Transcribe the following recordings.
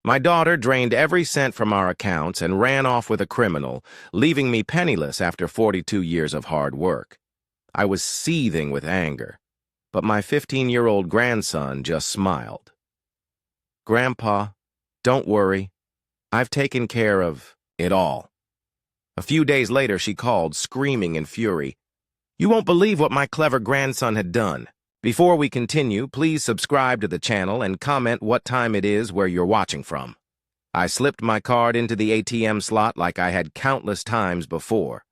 My daughter drained every cent from our accounts and ran off with a criminal, leaving me penniless after 42 years of hard work. I was seething with anger, but my 15-year-old grandson just smiled. "Grandpa, don't worry. I've taken care of it all." A few days later, she called, screaming in fury. "You won't believe what my clever grandson had done. Before we continue, please subscribe to the channel and comment what time it is where you're watching from." I slipped my card into the ATM slot like I had countless times before.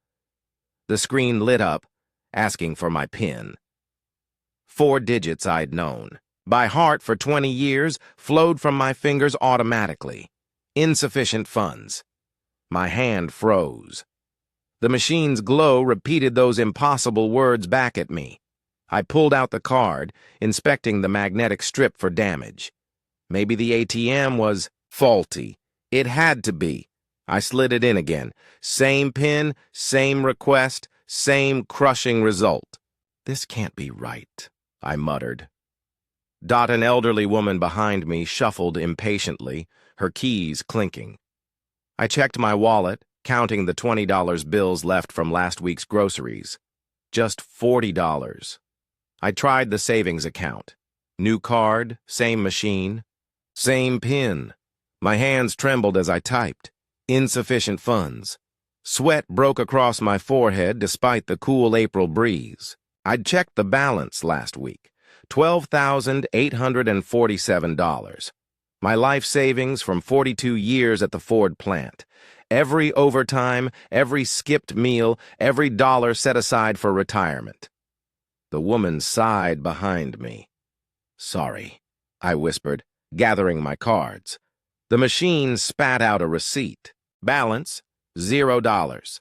The screen lit up, asking for my PIN. 4 digits I'd known, by heart for 20 years, flowed from my fingers automatically. Insufficient funds. My hand froze. The machine's glow repeated those impossible words back at me. I pulled out the card, inspecting the magnetic strip for damage. Maybe the ATM was faulty. It had to be. I slid it in again. Same PIN, same request, same crushing result. "This can't be right," I muttered. An elderly woman behind me shuffled impatiently, her keys clinking. I checked my wallet, counting the $20 bills left from last week's groceries. Just $40. I tried the savings account. New card, same machine, same PIN. My hands trembled as I typed. Insufficient funds. Sweat broke across my forehead despite the cool April breeze. I'd checked the balance last week. $12,847. My life savings from 42 years at the Ford plant. Every overtime, every skipped meal, every dollar set aside for retirement. The woman sighed behind me. "Sorry," I whispered, gathering my cards. The machine spat out a receipt. Balance, $0.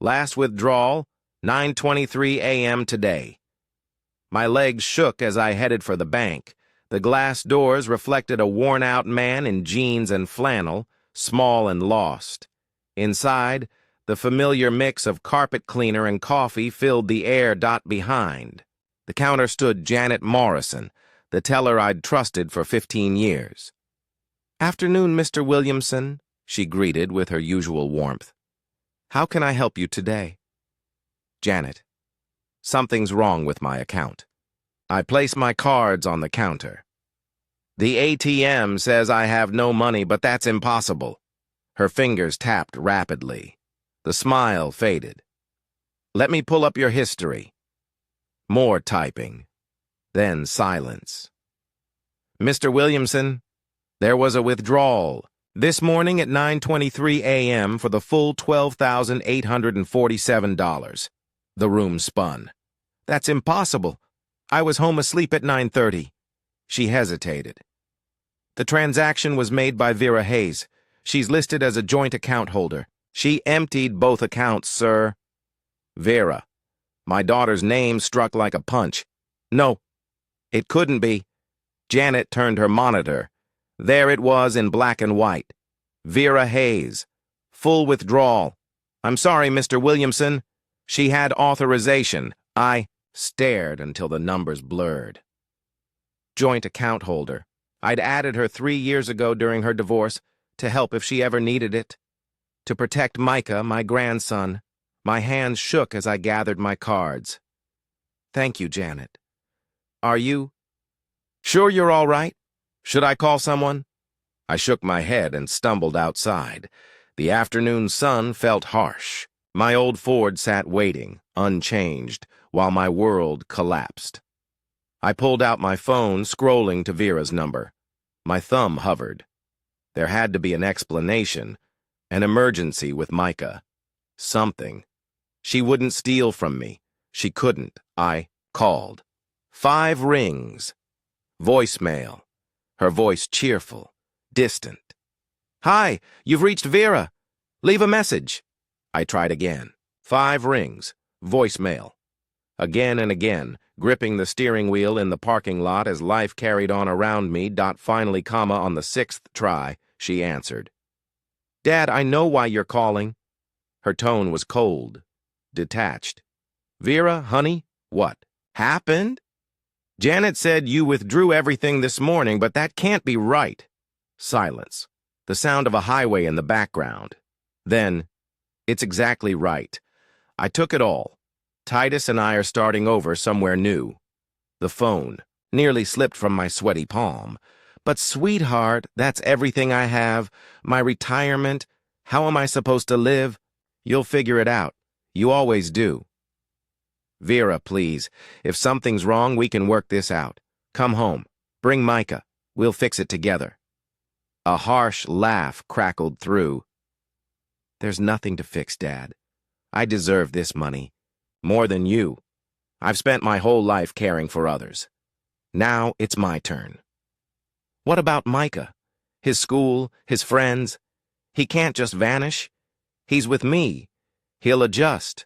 Last withdrawal, 9:23 a.m. today. My legs shook as I headed for the bank. The glass doors reflected a worn-out man in jeans and flannel, small and lost. Inside, the familiar mix of carpet cleaner and coffee filled the air. Behind the counter stood Janet Morrison, the teller I'd trusted for 15 years. "Afternoon, Mr. Williamson," she greeted with her usual warmth. "How can I help you today?" "Janet, something's wrong with my account." I place my cards on the counter. "The ATM says I have no money, but that's impossible." Her fingers tapped rapidly. The smile faded. "Let me pull up your history." More typing. Then silence. "Mr. Williamson, there was a withdrawal this morning at 9:23 a.m. for the full $12,847. The room spun. "That's impossible. I was home asleep at 9:30. She hesitated. "The transaction was made by Vera Hayes. She's listed as a joint account holder. She emptied both accounts, sir." "Vera." My daughter's name struck like a punch. "No, it couldn't be." Janet turned her monitor. There it was in black and white. Vera Hayes. Full withdrawal. "I'm sorry, Mr. Williamson. She had authorization." I stared until the numbers blurred. Joint account holder. I'd added her 3 years ago during her divorce to help if she ever needed it. To protect Micah, my grandson. My hands shook as I gathered my cards. "Thank you, Janet. Are you sure you're all right? Should I call someone?" I shook my head and stumbled outside. The afternoon sun felt harsh. My old Ford sat waiting, unchanged, while my world collapsed. I pulled out my phone, scrolling to Vera's number. My thumb hovered. There had to be an explanation, an emergency with Micah. Something. She wouldn't steal from me. She couldn't. I called. 5 rings. Voicemail. Her voice cheerful, distant. "Hi, you've reached Vera. Leave a message." I tried again. 5 rings. Voicemail. Again and again, gripping the steering wheel in the parking lot as life carried on around me. Finally, on the 6th try, she answered. "Dad, I know why you're calling." Her tone was cold, detached. "Vera, honey, what happened?" "Janet said you withdrew everything this morning, but that can't be right." Silence. the sound of a highway in the background. Then, it's exactly right. I took it all. Titus and I are starting over somewhere new. The phone nearly slipped from my sweaty palm. But sweetheart, that's everything I have. My retirement. How am I supposed to live? You'll figure it out. You always do. Vera, please. If something's wrong, we can work this out. Come home. Bring Micah. We'll fix it together. A harsh laugh crackled through. There's nothing to fix, Dad. I deserve this money. More than you. I've spent my whole life caring for others. Now it's my turn. What about Micah? His school, his friends? He can't just vanish. He's with me. He'll adjust.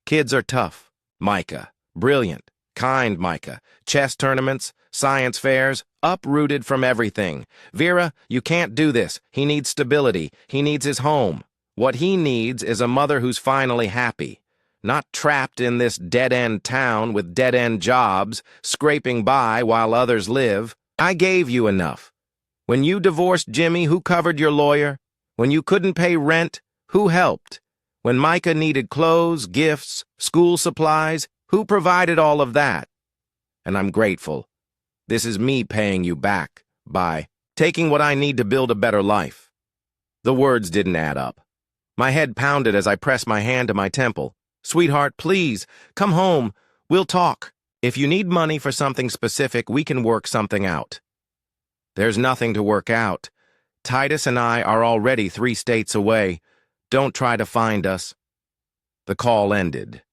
Kids are tough. Micah. Brilliant. Kind Micah. Chess tournaments, science fairs, uprooted from everything. Vera, you can't do this. He needs stability. He needs his home. What he needs is a mother who's finally happy. Not trapped in this dead-end town with dead-end jobs, scraping by while others live. I gave you enough. When you divorced Jimmy, who covered your lawyer? When you couldn't pay rent, who helped? When Micah needed clothes, gifts, school supplies, who provided all of that? And I'm grateful. This is me paying you back by taking what I need to build a better life. The words didn't add up. My head pounded as I pressed my hand to my temple. Sweetheart, please, come home. We'll talk. If you need money for something specific, we can work something out. There's nothing to work out. Titus and I are already 3 states away. Don't try to find us. The call ended.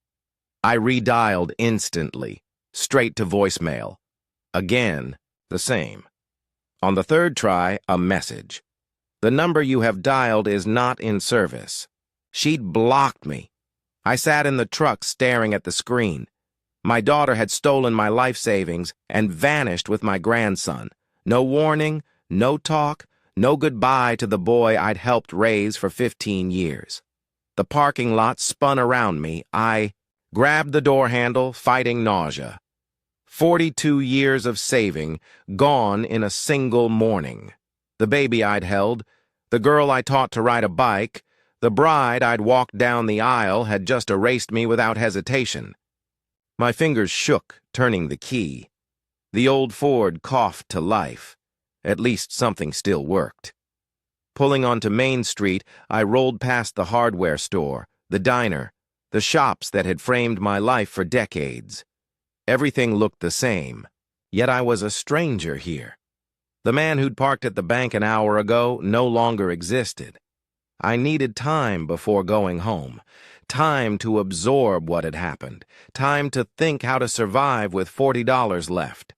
I redialed instantly, straight to voicemail. Again, the same. On the 3rd try, a message. The number you have dialed is not in service. She'd blocked me. I sat in the truck staring at the screen. My daughter had stolen my life savings and vanished with my grandson. No warning, no talk, no goodbye to the boy I'd helped raise for 15 years. The parking lot spun around me. I grabbed the door handle, fighting nausea. 42 years of saving, gone in a single morning. The baby I'd held, the girl I taught to ride a bike, the bride I'd walked down the aisle had just erased me without hesitation. My fingers shook, turning the key. The old Ford coughed to life. At least something still worked. Pulling onto Main Street, I rolled past the hardware store, the diner, the shops that had framed my life for decades. Everything looked the same, yet I was a stranger here. The man who'd parked at the bank an hour ago no longer existed. I needed time before going home. Time to absorb what had happened. Time to think how to survive with $40 left.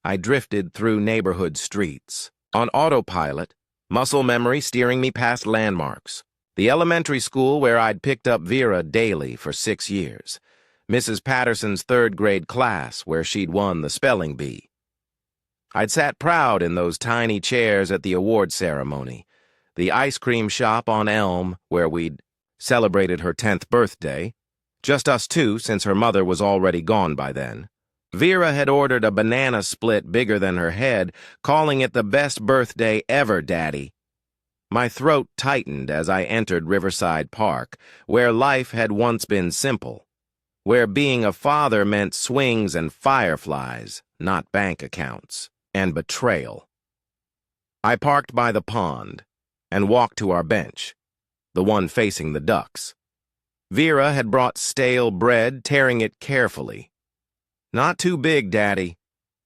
I drifted through neighborhood streets. On autopilot, muscle memory steering me past landmarks. The elementary school where I'd picked up Vera daily for 6 years. Mrs. Patterson's 3rd grade class where she'd won the spelling bee. I'd sat proud in those tiny chairs at the award ceremony. The ice cream shop on Elm where we'd celebrated her 10th birthday. Just us two, since her mother was already gone by then. Vera had ordered a banana split bigger than her head, calling it the best birthday ever, Daddy. My throat tightened as I entered Riverside Park, where life had once been simple. Where being a father meant swings and fireflies, not bank accounts, and betrayal. I parked by the pond and walked to our bench, the one facing the ducks. Vera had brought stale bread, tearing it carefully. Not too big, Daddy.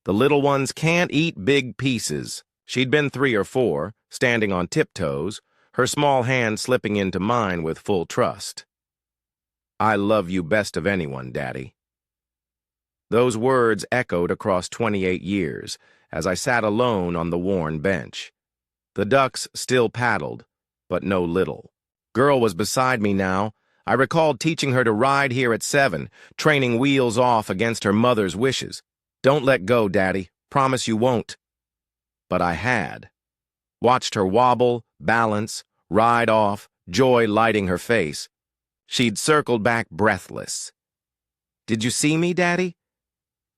The little ones can't eat big pieces. She'd been 3 or 4, standing on tiptoes, her small hand slipping into mine with full trust. I love you best of anyone, Daddy. Those words echoed across 28 years as I sat alone on the worn bench. The ducks still paddled, but no little. Girl was beside me now. I recalled teaching her to ride here at 7, training wheels off against her mother's wishes. Don't let go, Daddy. Promise you won't. But I had. Watched her wobble, balance, ride off, joy lighting her face. She'd circled back breathless. Did you see me, Daddy?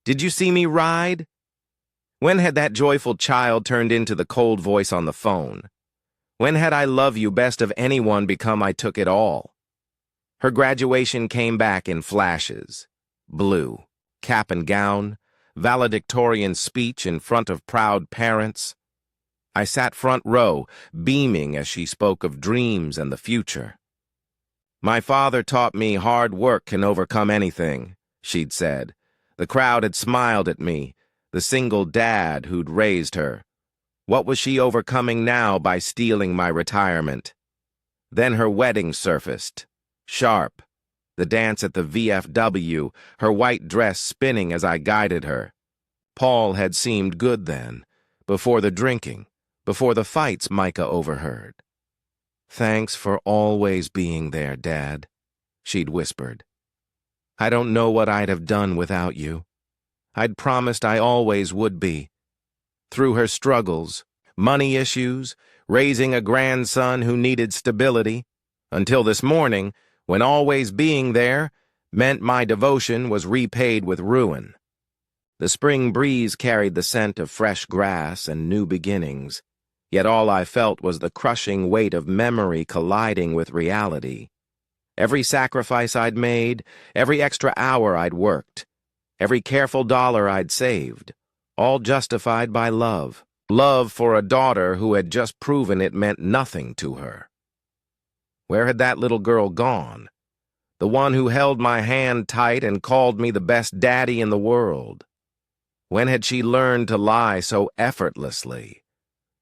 Did you see me ride? When had that joyful child turned into the cold voice on the phone? When had I love you best of anyone become I took it all? Her graduation came back in flashes. Blue, cap and gown, valedictorian speech in front of proud parents. I sat front row, beaming as she spoke of dreams and the future. My father taught me hard work can overcome anything, she'd said. The crowd had smiled at me, the single dad who'd raised her. What was she overcoming now by stealing my retirement? Then her wedding surfaced. Sharp. The dance at the VFW, her white dress spinning as I guided her. Paul had seemed good then, before the drinking, before the fights Micah overheard. Thanks for always being there, Dad, she'd whispered. I don't know what I'd have done without you. I'd promised I always would be. Through her struggles, money issues, raising a grandson who needed stability, until this morning, when always being there meant my devotion was repaid with ruin. The spring breeze carried the scent of fresh grass and new beginnings, yet all I felt was the crushing weight of memory colliding with reality. Every sacrifice I'd made, every extra hour I'd worked, every careful dollar I'd saved, all justified by love. Love for a daughter who had just proven it meant nothing to her. Where had that little girl gone? The one who held my hand tight and called me the best daddy in the world. When had she learned to lie so effortlessly?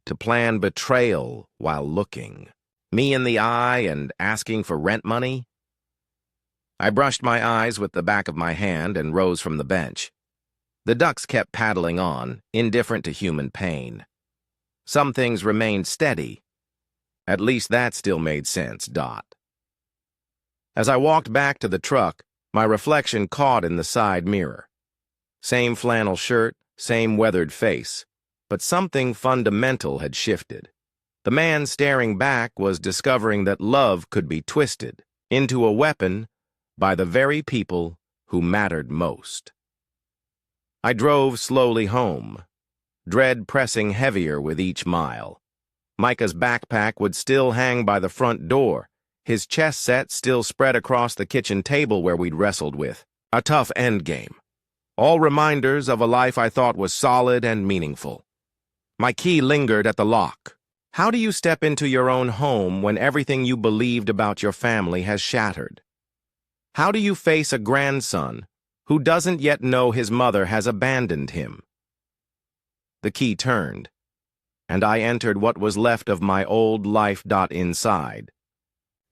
To plan betrayal while looking? Me in the eye and asking for rent money? I brushed my eyes with the back of my hand and rose from the bench. The ducks kept paddling on, indifferent to human pain. Some things remained steady. At least that still made sense, Dot. As I walked back to the truck, my reflection caught in the side mirror. Same flannel shirt, same weathered face, but something fundamental had shifted. The man staring back was discovering that love could be twisted into a weapon by the very people who mattered most. I drove slowly home, dread pressing heavier with each mile. Micah's backpack would still hang by the front door, his chess set still spread across the kitchen table where we'd wrestled with. A tough endgame. All reminders of a life I thought was solid and meaningful. My key lingered at the lock. How do you step into your own home when everything you believed about your family has shattered? How do you face a grandson who doesn't yet know his mother has abandoned him? The key turned, and I entered what was left of my old life. Inside.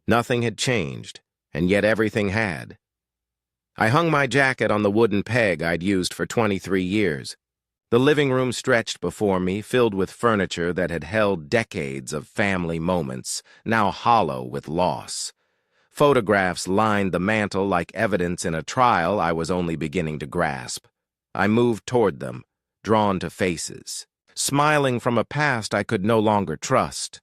Nothing had changed, and yet everything had. I hung my jacket on the wooden peg I'd used for 23 years. The living room stretched before me, filled with furniture that had held decades of family moments, now hollow with loss. Photographs lined the mantel like evidence in a trial I was only beginning to grasp. I moved toward them, drawn to faces, smiling from a past I could no longer trust.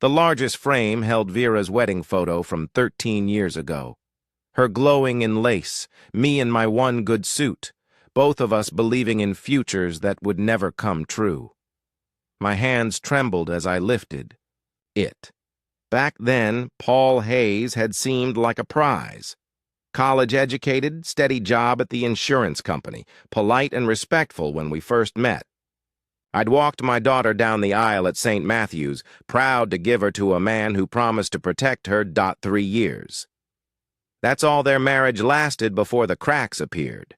The largest frame held Vera's wedding photo from 13 years ago. Her glowing in lace, me in my one good suit, both of us believing in futures that would never come true. My hands trembled as I lifted it. Back then, Paul Hayes had seemed like a prize. College-educated, steady job at the insurance company, polite and respectful when we first met. I'd walked my daughter down the aisle at St. Matthew's, proud to give her to a man who promised to protect her. 3 years. That's all their marriage lasted before the cracks appeared.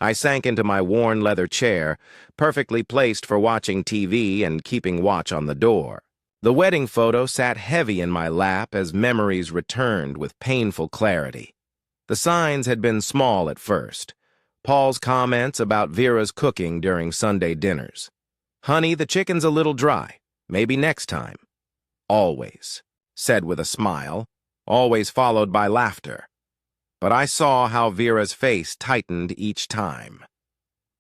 I sank into my worn leather chair, perfectly placed for watching TV and keeping watch on the door. The wedding photo sat heavy in my lap as memories returned with painful clarity. The signs had been small at first. Paul's comments about Vera's cooking during Sunday dinners. "Honey, the chicken's a little dry. Maybe next time." "Always," said with a smile, always followed by laughter. But I saw how Vera's face tightened each time.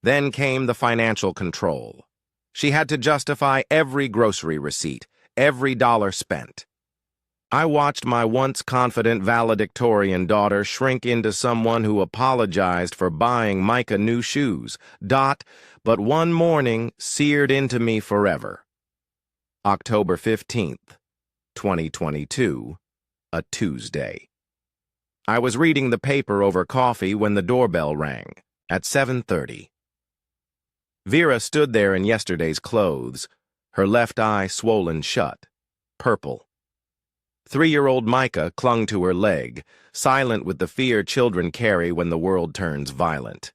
Then came the financial control. She had to justify every grocery receipt, every dollar spent. I watched my once confident valedictorian daughter shrink into someone who apologized for buying Micah new shoes. But one morning seared into me forever. October 15th, 2022, a Tuesday. I was reading the paper over coffee when the doorbell rang at 7:30. Vera stood there in yesterday's clothes, her left eye swollen shut, purple. 3-year-old Micah clung to her leg, silent with the fear children carry when the world turns violent.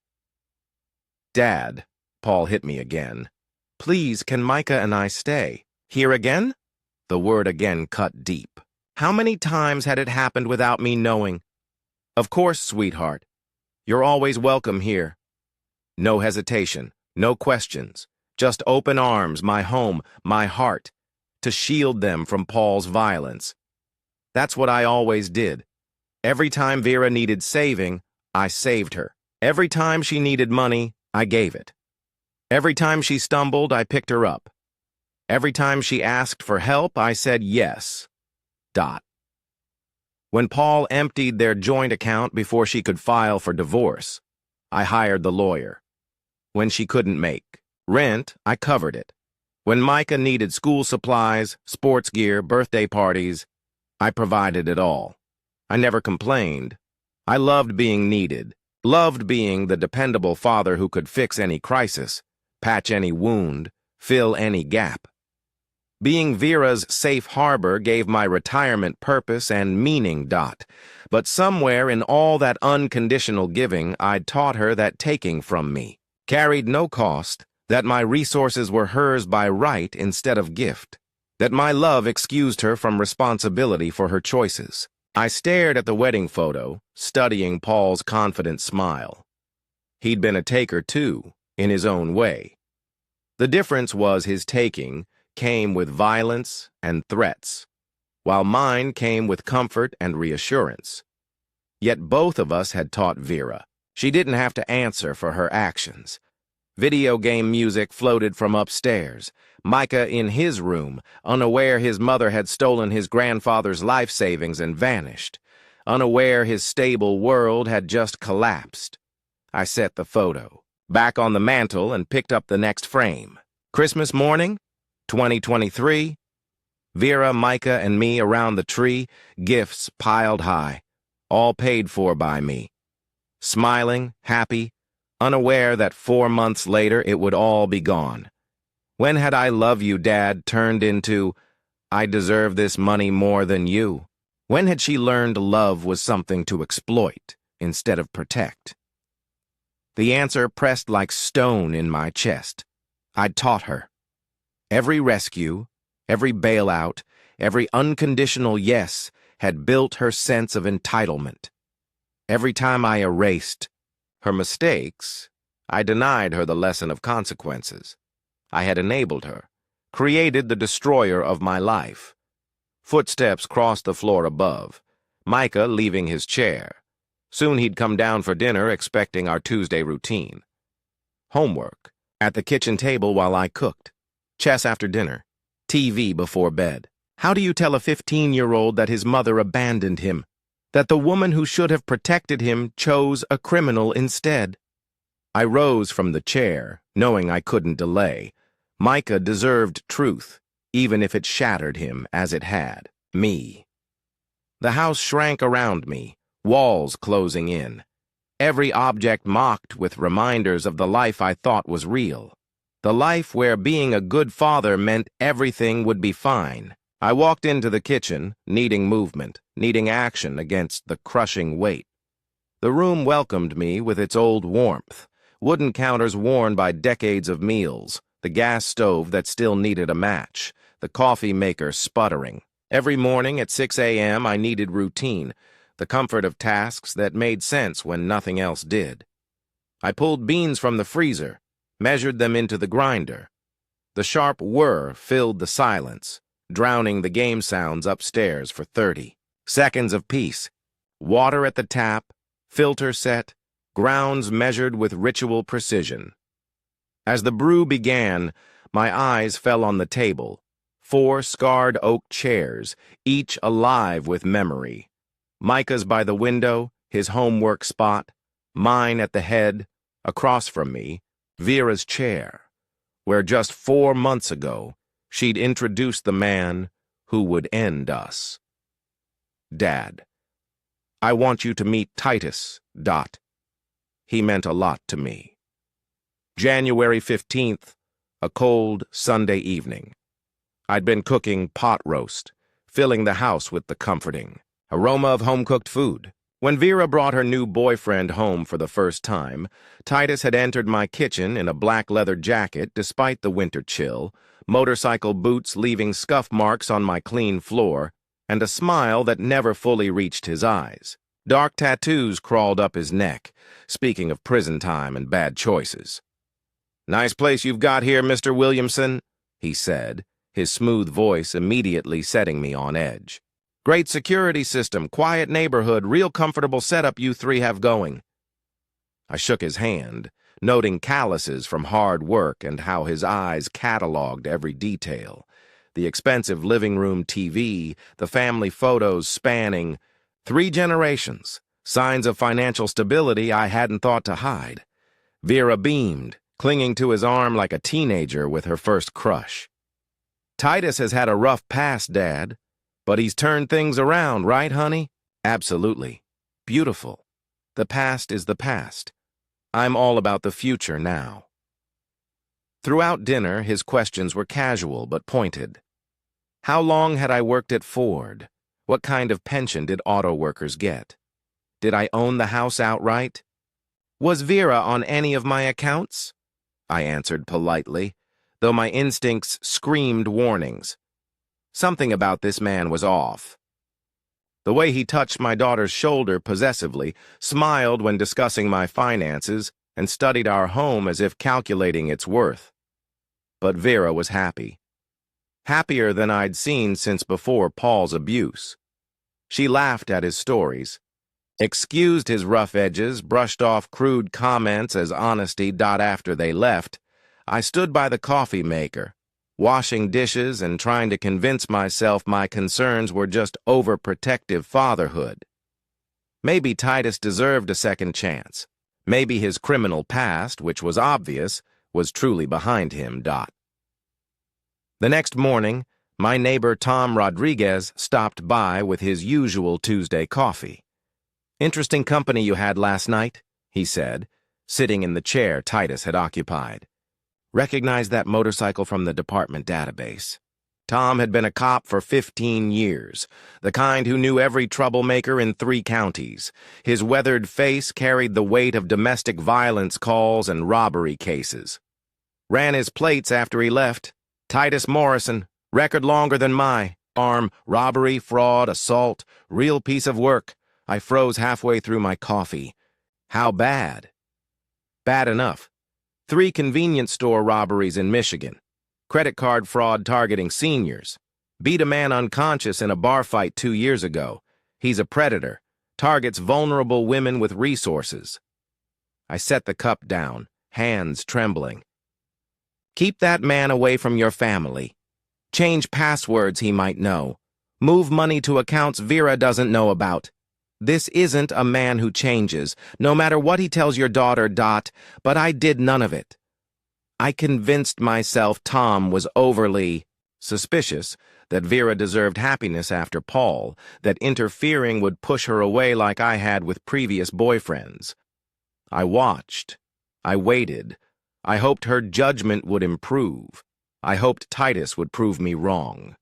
"Dad," Paul hit me again. "Please, can Micah and I stay?" "Here again?" The word again cut deep. How many times had it happened without me knowing? "Of course, sweetheart. You're always welcome here." No hesitation, no questions, just open arms, my home, my heart, to shield them from Paul's violence. That's what I always did. Every time Vera needed saving, I saved her. Every time she needed money, I gave it. Every time she stumbled, I picked her up. Every time she asked for help, I said yes. When Paul emptied their joint account before she could file for divorce, I hired the lawyer. When she couldn't make rent, I covered it. When Micah needed school supplies, sports gear, birthday parties, I provided it all. I never complained. I loved being needed, loved being the dependable father who could fix any crisis, patch any wound, fill any gap. Being Vera's safe harbor gave my retirement purpose and meaning. But somewhere in all that unconditional giving, I'd taught her that taking from me carried no cost, that my resources were hers by right instead of gift, that my love excused her from responsibility for her choices. I stared at the wedding photo, studying Paul's confident smile. He'd been a taker too, in his own way. The difference was his taking came with violence and threats, while mine came with comfort and reassurance. Yet both of us had taught Vera. She didn't have to answer for her actions. Video game music floated from upstairs. Micah in his room, unaware his mother had stolen his grandfather's life savings and vanished. Unaware his stable world had just collapsed. I set the photo back on the mantel and picked up the next frame. Christmas morning, 2023. Vera, Micah, and me around the tree, gifts piled high, all paid for by me. Smiling, happy, unaware that 4 months later it would all be gone. When had I love you, Dad, turned into, I deserve this money more than you? When had she learned love was something to exploit instead of protect? The answer pressed like stone in my chest. I'd taught her. Every rescue, every bailout, every unconditional yes had built her sense of entitlement. Every time I erased her mistakes, I denied her the lesson of consequences. I had enabled her, created the destroyer of my life. Footsteps crossed the floor above, Micah leaving his chair. Soon he'd come down for dinner, expecting our Tuesday routine. Homework, at the kitchen table while I cooked. Chess after dinner. TV before bed. How do you tell a 15-year-old that his mother abandoned him? That the woman who should have protected him chose a criminal instead? I rose from the chair, knowing I couldn't delay. Micah deserved truth, even if it shattered him as it had me. The house shrank around me, walls closing in. Every object mocked with reminders of the life I thought was real. The life where being a good father meant everything would be fine. I walked into the kitchen, needing movement, needing action against the crushing weight. The room welcomed me with its old warmth, wooden counters worn by decades of meals, the gas stove that still needed a match, the coffee maker sputtering. Every morning at 6 a.m. I needed routine, the comfort of tasks that made sense when nothing else did. I pulled beans from the freezer, measured them into the grinder. The sharp whir filled the silence, drowning the game sounds upstairs for 30 seconds of peace. Water at the tap, filter set, grounds measured with ritual precision. As the brew began, my eyes fell on the table. 4 scarred oak chairs, each alive with memory. Micah's by the window, his homework spot, mine at the head, across from me, Vera's chair, where just 4 months ago She'd introduced the man who would end us. Dad, I want you to meet Titus, Dot. He meant a lot to me. January 15th, a cold Sunday evening. I'd been cooking pot roast, filling the house with the comforting aroma of home-cooked food. When Vera brought her new boyfriend home for the first time, Titus had entered my kitchen in a black leather jacket despite the winter chill, motorcycle boots leaving scuff marks on my clean floor, and a smile that never fully reached his eyes. Dark tattoos crawled up his neck, speaking of prison time and bad choices. "Nice place you've got here, Mr. Williamson," he said, his smooth voice immediately setting me on edge. "Great security system, quiet neighborhood, real comfortable setup you three have going." I shook his hand, noting calluses from hard work and how his eyes cataloged every detail. The expensive living room TV, the family photos spanning 3 generations, signs of financial stability I hadn't thought to hide. Vera beamed, clinging to his arm like a teenager with her first crush. "Titus has had a rough past, Dad, but he's turned things around, right, honey?" "Absolutely. Beautiful. The past is the past. I'm all about the future now." Throughout dinner, his questions were casual but pointed. How long had I worked at Ford? What kind of pension did auto workers get? Did I own the house outright? Was Vera on any of my accounts? I answered politely, though my instincts screamed warnings. Something about this man was off. The way he touched my daughter's shoulder possessively, smiled when discussing my finances, and studied our home as if calculating its worth. But Vera was happy. Happier than I'd seen since before Paul's abuse. She laughed at his stories, excused his rough edges, brushed off crude comments as honesty. After they left, I stood by the coffee maker, washing dishes and trying to convince myself my concerns were just overprotective fatherhood. Maybe Titus deserved a second chance. Maybe his criminal past, which was obvious, was truly behind him. The next morning, my neighbor Tom Rodriguez stopped by with his usual Tuesday coffee. "Interesting company you had last night," he said, sitting in the chair Titus had occupied. "Recognize that motorcycle from the department database." Tom had been a cop for 15 years, the kind who knew every troublemaker in 3 counties. His weathered face carried the weight of domestic violence calls and robbery cases. "Ran his plates after he left. Titus Morrison, record longer than my arm, robbery, fraud, assault, real piece of work." I froze halfway through my coffee. "How bad?" "Bad enough. 3 convenience store robberies in Michigan. Credit card fraud targeting seniors. Beat a man unconscious in a bar fight 2 years ago. He's a predator. Targets vulnerable women with resources." I set the cup down, hands trembling. "Keep that man away from your family. Change passwords he might know. Move money to accounts Vera doesn't know about. This isn't a man who changes, no matter what he tells your daughter. But I did none of it. I convinced myself Tom was overly suspicious, that Vera deserved happiness after Paul, that interfering would push her away like I had with previous boyfriends. I watched. I waited. I hoped her judgment would improve. I hoped Titus would prove me wrong.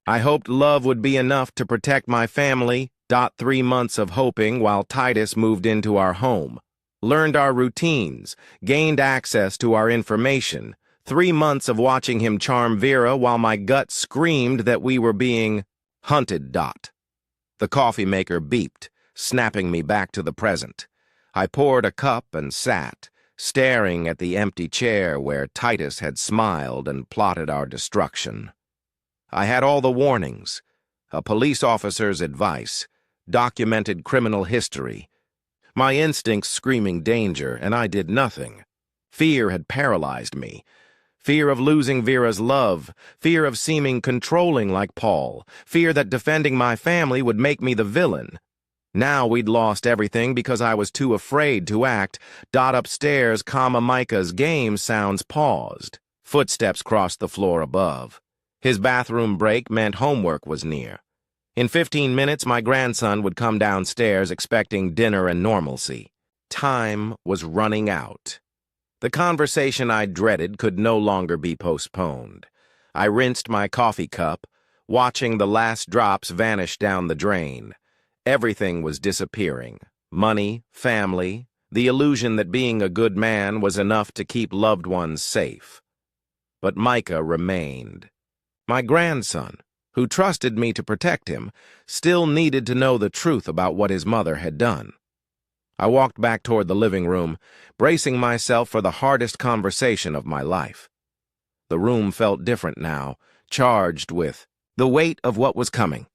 I hoped love would be enough to protect my family. 3 months of hoping while Titus moved into our home, learned our routines, gained access to our information. 3 months of watching him charm Vera while my gut screamed that we were being hunted. The coffee maker beeped, snapping me back to the present. I poured a cup and sat, staring at the empty chair where Titus had smiled and plotted our destruction. I had all the warnings, a police officer's advice, documented criminal history, my instincts screaming danger, and I did nothing. Fear had paralyzed me. Fear of losing Vera's love, fear of seeming controlling like Paul, fear that defending my family would make me the villain. Now we'd lost everything because I was too afraid to act. Upstairs, Micah's game sounds paused, Footsteps crossed the floor above. His bathroom break meant homework was near. In 15 minutes, my grandson would come downstairs expecting dinner and normalcy. Time was running out. The conversation I dreaded could no longer be postponed. I rinsed my coffee cup, watching the last drops vanish down the drain. Everything was disappearing. Money, family, the illusion that being a good man was enough to keep loved ones safe. But Micah remained. My grandson, who trusted me to protect him, still needed to know the truth about what his mother had done. I walked back toward the living room, bracing myself for the hardest conversation of my life. The room felt different now, charged with the weight of what was coming.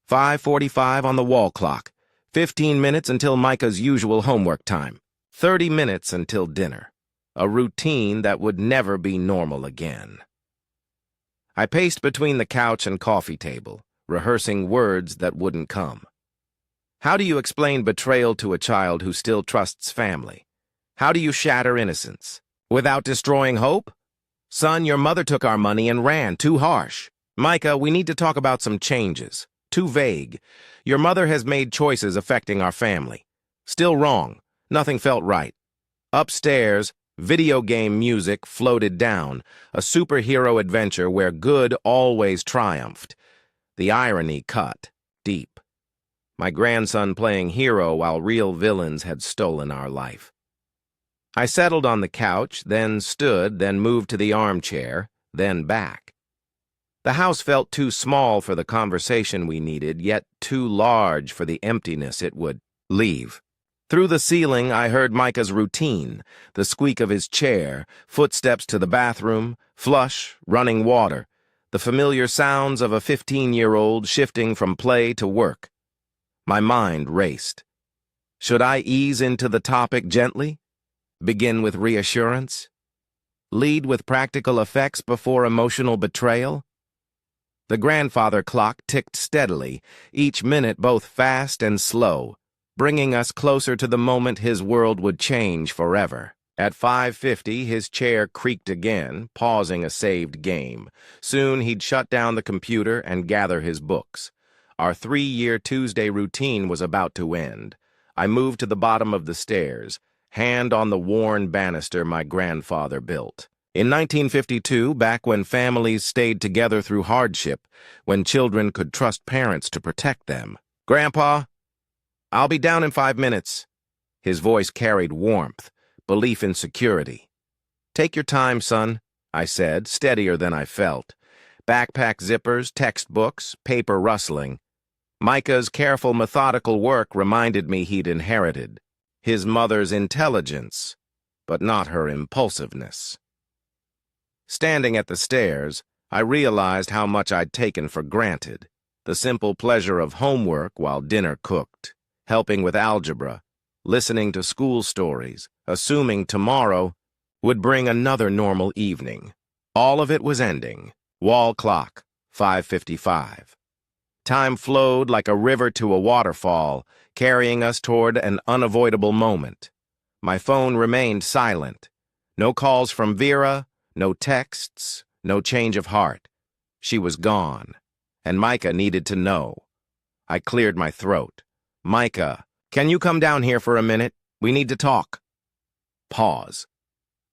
5:45 on the wall clock, 15 minutes until Micah's usual homework time, 30 minutes until dinner, a routine that would never be normal again. I paced between the couch and coffee table, rehearsing words that wouldn't come. How do you explain betrayal to a child who still trusts family? How do you shatter innocence? Without destroying hope? Son, your mother took our money and ran. Too harsh. Micah, we need to talk about some changes. Too vague. Your mother has made choices affecting our family. Still wrong. Nothing felt right. Upstairs, video game music floated down, a superhero adventure where good always triumphed. The irony cut deep. My grandson playing hero while real villains had stolen our life. I settled on the couch, then stood, then moved to the armchair, then back. The house felt too small for the conversation we needed, yet too large for the emptiness it would leave. Through the ceiling, I heard Micah's routine, the squeak of his chair, footsteps to the bathroom, flush, running water, the familiar sounds of a 15-year-old shifting from play to work. My mind raced. Should I ease into the topic gently? Begin with reassurance? Lead with practical effects before emotional betrayal? The grandfather clock ticked steadily, each minute both fast and slow, bringing us closer to the moment his world would change forever. At 5:50, his chair creaked again, pausing a saved game. Soon he'd shut down the computer and gather his books. Our 3-year Tuesday routine was about to end. I moved to the bottom of the stairs, hand on the worn banister my grandfather built. In 1952, back when families stayed together through hardship, when children could trust parents to protect them. Grandpa, I'll be down in 5 minutes. His voice carried warmth, belief in security. Take your time, son, I said, steadier than I felt. Backpack zippers, textbooks, paper rustling. Micah's careful, methodical work reminded me he'd inherited his mother's intelligence, but not her impulsiveness. Standing at the stairs, I realized how much I'd taken for granted. The simple pleasure of homework while dinner cooked, helping with algebra, listening to school stories, assuming tomorrow would bring another normal evening. All of it was ending. Wall clock, 5:55. Time flowed like a river to a waterfall, carrying us toward an unavoidable moment. My phone remained silent. No calls from Vera, no texts, no change of heart. She was gone, and Micah needed to know. I cleared my throat. Micah, can you come down here for a minute? We need to talk. Pause.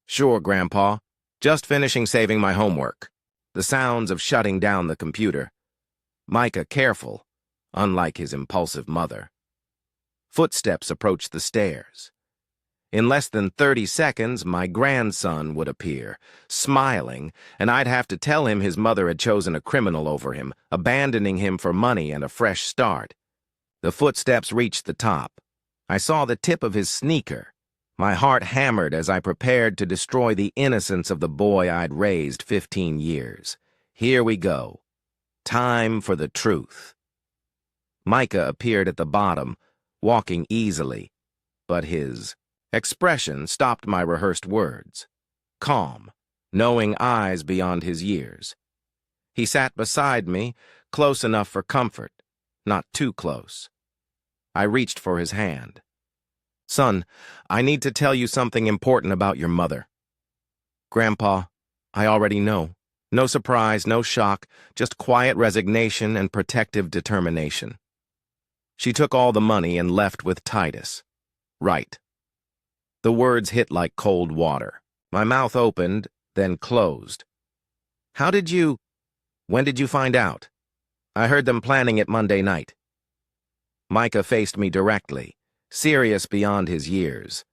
Sure, Grandpa. Just finishing saving my homework. The sounds of shutting down the computer. Micah careful, unlike his impulsive mother. Footsteps approached the stairs. In less than 30 seconds, my grandson would appear, smiling, and I'd have to tell him his mother had chosen a criminal over him, abandoning him for money and a fresh start. The footsteps reached the top. I saw the tip of his sneaker. My heart hammered as I prepared to destroy the innocence of the boy I'd raised 15 years. Here we go. Time for the truth. Micah appeared at the bottom, walking easily, but his expression stopped my rehearsed words. Calm, knowing eyes beyond his years. He sat beside me, close enough for comfort, not too close. I reached for his hand. Son, I need to tell you something important about your mother. Grandpa, I already know. No surprise, no shock, just quiet resignation and protective determination. She took all the money and left with Titus. Right. The words hit like cold water. My mouth opened, then closed. When did you find out? I heard them planning it Monday night. Micah faced me directly, serious beyond his years.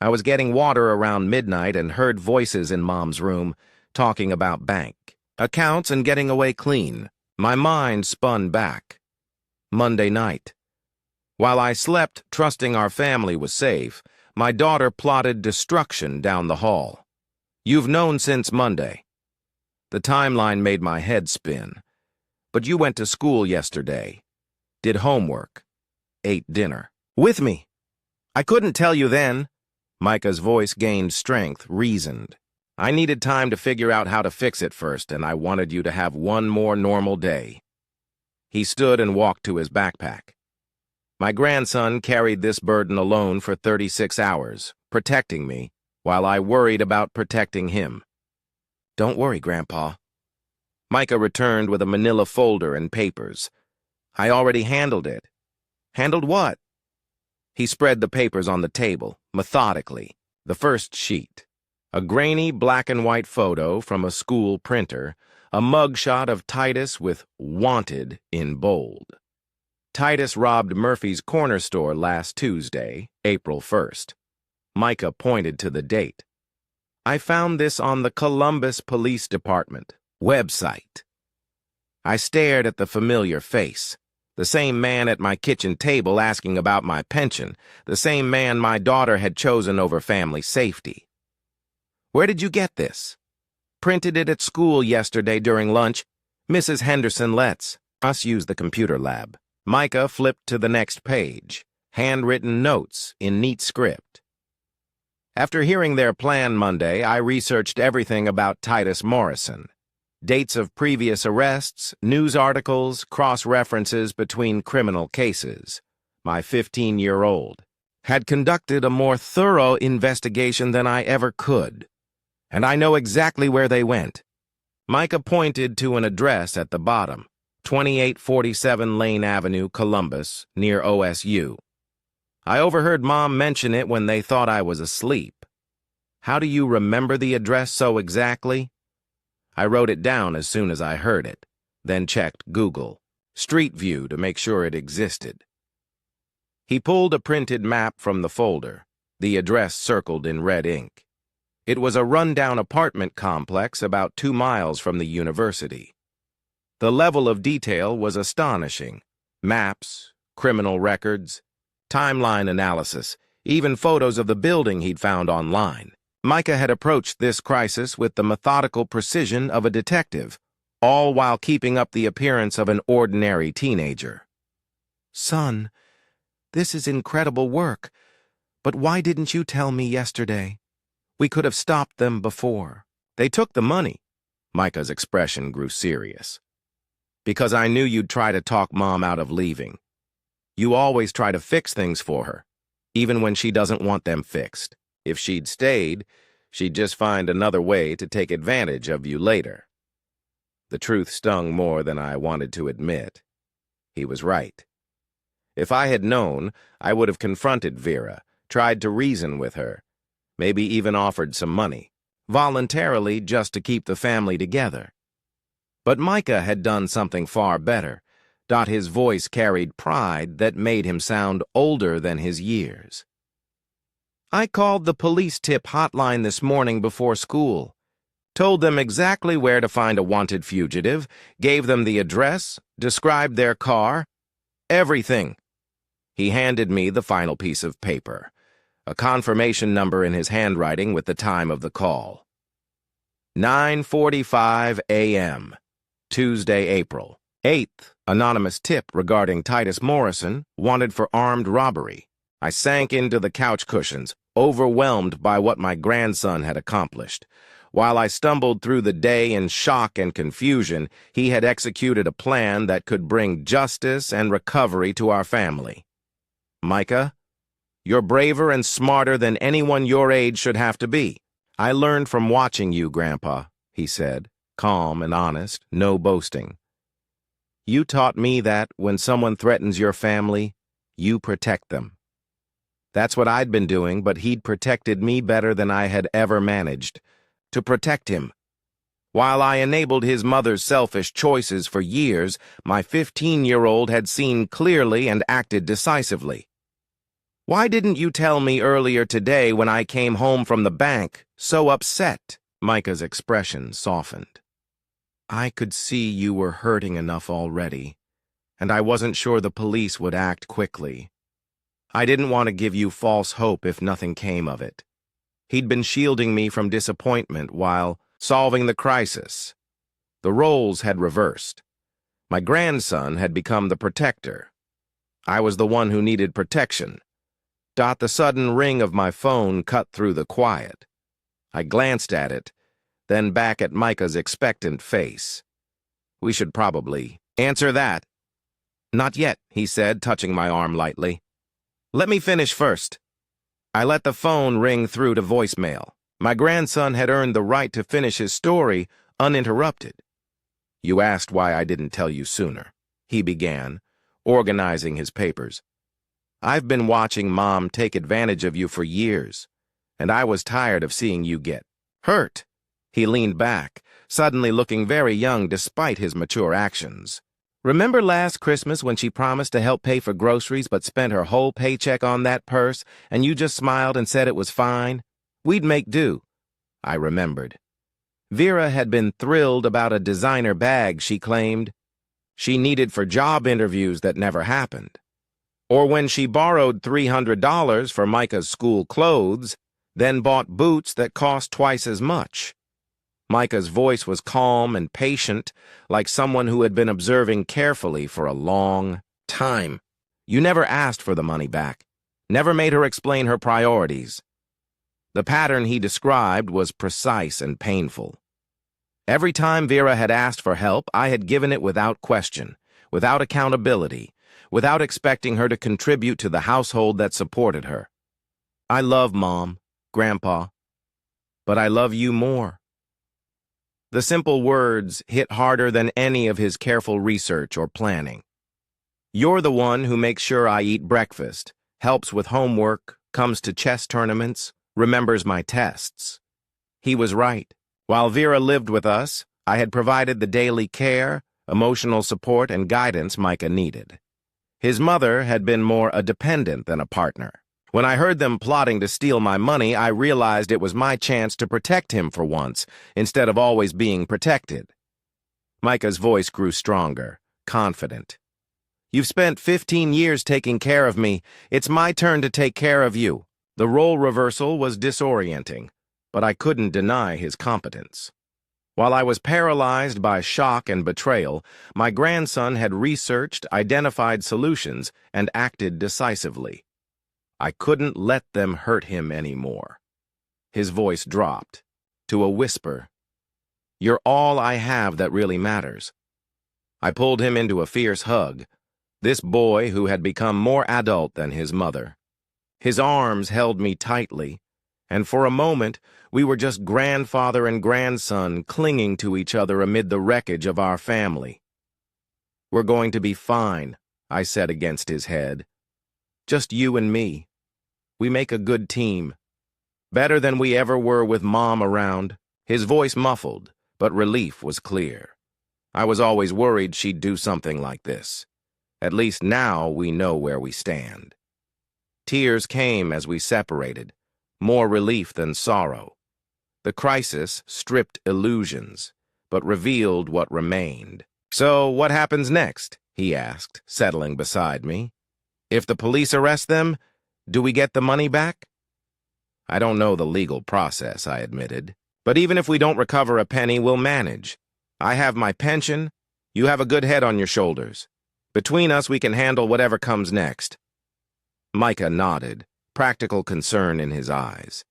I was getting water around midnight and heard voices in Mom's room talking about bank, accounts, and getting away clean. My mind spun back. Monday night. While I slept, trusting our family was safe, my daughter plotted destruction down the hall. You've known since Monday. The timeline made my head spin. But you went to school yesterday, did homework, ate dinner. With me. I couldn't tell you then. Micah's voice gained strength, reasoned. I needed time to figure out how to fix it first, and I wanted you to have one more normal day. He stood and walked to his backpack. My grandson carried this burden alone for 36 hours, protecting me, while I worried about protecting him. Don't worry, Grandpa. Micah returned with a manila folder and papers. I already handled it. Handled what? He spread the papers on the table, methodically. The first sheet. A grainy black and white photo from a school printer, a mugshot of Titus with "Wanted" in bold. Titus robbed Murphy's Corner store last Tuesday, April 1st. Micah pointed to the date. I found this on the Columbus Police Department website. I stared at the familiar face. The same man at my kitchen table asking about my pension, the same man my daughter had chosen over family safety. Where did you get this? Printed it at school yesterday during lunch. Mrs. Henderson lets us use the computer lab. Micah flipped to the next page, handwritten notes in neat script. After hearing their plan Monday, I researched everything about Titus Morrison. Dates of previous arrests, news articles, cross-references between criminal cases. My 15-year-old had conducted a more thorough investigation than I ever could, and I know exactly where they went. Micah pointed to an address at the bottom, 2847 Lane Avenue, Columbus, near OSU. I overheard Mom mention it when they thought I was asleep. How do you remember the address so exactly? I wrote it down as soon as I heard it, then checked Google Street View to make sure it existed. He pulled a printed map from the folder, the address circled in red ink. It was a rundown apartment complex about 2 miles from the university. The level of detail was astonishing. Maps, criminal records, timeline analysis, even photos of the building he'd found online. Micah had approached this crisis with the methodical precision of a detective, all while keeping up the appearance of an ordinary teenager. Son, this is incredible work, but why didn't you tell me yesterday? We could have stopped them before. They took the money. Micah's expression grew serious. Because I knew you'd try to talk Mom out of leaving. You always try to fix things for her, even when she doesn't want them fixed. If she'd stayed, she'd just find another way to take advantage of you later. The truth stung more than I wanted to admit. He was right. If I had known, I would have confronted Vera, tried to reason with her, maybe even offered some money, voluntarily just to keep the family together. But Micah had done something far better. His voice carried pride that made him sound older than his years. I called the police tip hotline this morning before school, told them exactly where to find a wanted fugitive, gave them the address, described their car, everything. He handed me the final piece of paper, a confirmation number in his handwriting with the time of the call. 9:45 a.m., Tuesday, April 8th, anonymous tip regarding Titus Morrison, wanted for armed robbery. I sank into the couch cushions, overwhelmed by what my grandson had accomplished. While I stumbled through the day in shock and confusion, he had executed a plan that could bring justice and recovery to our family. Micah, you're braver and smarter than anyone your age should have to be. I learned from watching you, Grandpa. he said, calm and honest, no boasting. You taught me that when someone threatens your family, you protect them. That's what I'd been doing, but he'd protected me better than I had ever managed. To protect him. While I enabled his mother's selfish choices for years, my 15-year-old had seen clearly and acted decisively. Why didn't you tell me earlier today when I came home from the bank, so upset? Micah's expression softened. I could see you were hurting enough already, and I wasn't sure the police would act quickly. I didn't want to give you false hope if nothing came of it. He'd been shielding me from disappointment while solving the crisis. The roles had reversed. My grandson had become the protector. I was the one who needed protection. The sudden ring of my phone cut through the quiet. I glanced at it, then back at Micah's expectant face. We should probably answer that. Not yet, he said, touching my arm lightly. Let me finish first. I let the phone ring through to voicemail. My grandson had earned the right to finish his story uninterrupted. You asked why I didn't tell you sooner, he began, organizing his papers. I've been watching Mom take advantage of you for years, and I was tired of seeing you get hurt. He leaned back, suddenly looking very young despite his mature actions. Remember last Christmas when she promised to help pay for groceries but spent her whole paycheck on that purse, and you just smiled and said it was fine? We'd make do. I remembered. Vera had been thrilled about a designer bag she claimed she needed for job interviews that never happened. Or when she borrowed $300 for Micah's school clothes, then bought boots that cost twice as much. Micah's voice was calm and patient, like someone who had been observing carefully for a long time. You never asked for the money back, never made her explain her priorities. The pattern he described was precise and painful. Every time Vera had asked for help, I had given it without question, without accountability, without expecting her to contribute to the household that supported her. I love Mom, Grandpa, but I love you more. The simple words hit harder than any of his careful research or planning. You're the one who makes sure I eat breakfast, helps with homework, comes to chess tournaments, remembers my tests. He was right. While Vera lived with us, I had provided the daily care, emotional support, and guidance Micah needed. His mother had been more a dependent than a partner. When I heard them plotting to steal my money, I realized it was my chance to protect him for once, instead of always being protected. Micah's voice grew stronger, confident. You've spent 15 years taking care of me. It's my turn to take care of you. The role reversal was disorienting, but I couldn't deny his competence. While I was paralyzed by shock and betrayal, my grandson had researched, identified solutions, and acted decisively. I couldn't let them hurt him anymore. His voice dropped to a whisper. You're all I have that really matters. I pulled him into a fierce hug, this boy who had become more adult than his mother. His arms held me tightly, and for a moment we were just grandfather and grandson clinging to each other amid the wreckage of our family. We're going to be fine, I said against his head. Just you and me. We make a good team. Better than we ever were with Mom around. His voice muffled, but relief was clear. I was always worried she'd do something like this. At least now we know where we stand. Tears came as we separated, more relief than sorrow. The crisis stripped illusions, but revealed what remained. So what happens next? He asked, settling beside me. If the police arrest them, do we get the money back? I don't know the legal process, I admitted. But even if we don't recover a penny, we'll manage. I have my pension. You have a good head on your shoulders. Between us, we can handle whatever comes next. Micah nodded, practical concern in his eyes.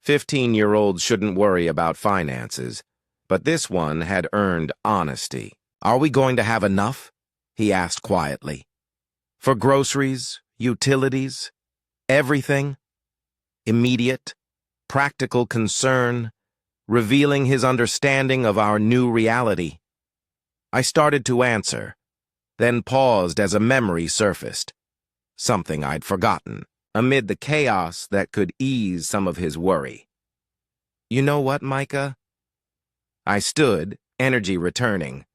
15-year-olds shouldn't worry about finances, but this one had earned honesty. Are we going to have enough? He asked quietly. For groceries, utilities, everything? Immediate, practical concern revealing his understanding of our new reality. I started to answer, then paused as a memory surfaced, something I'd forgotten, amid the chaos that could ease some of his worry. You know what, Micah? I stood, energy returning.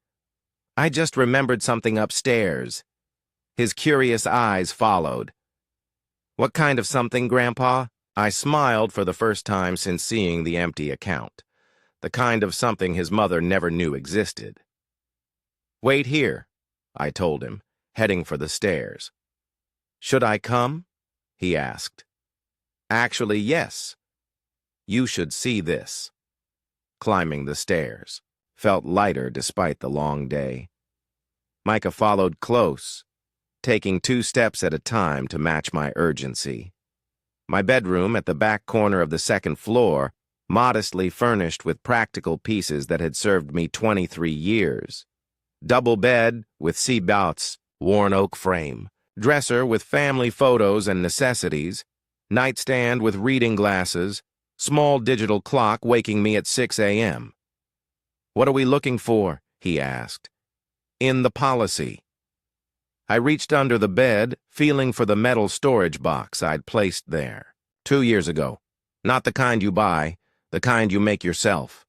I just remembered something upstairs. His curious eyes followed. What kind of something, Grandpa? I smiled for the first time since seeing the empty account. The kind of something his mother never knew existed. Wait here, I told him, heading for the stairs. Should I come? He asked. Actually, yes. You should see this. Climbing the stairs. Felt lighter despite the long day. Micah followed close, taking 2 steps at a time to match my urgency. My bedroom at the back corner of the 2nd floor, modestly furnished with practical pieces that had served me 23 years. Double bed with seatbelts, worn oak frame, dresser with family photos and necessities, nightstand with reading glasses, small digital clock waking me at 6 a.m. What are we looking for? He asked. In the policy. I reached under the bed, feeling for the metal storage box I'd placed there. 2 years ago. Not the kind you buy, the kind you make yourself.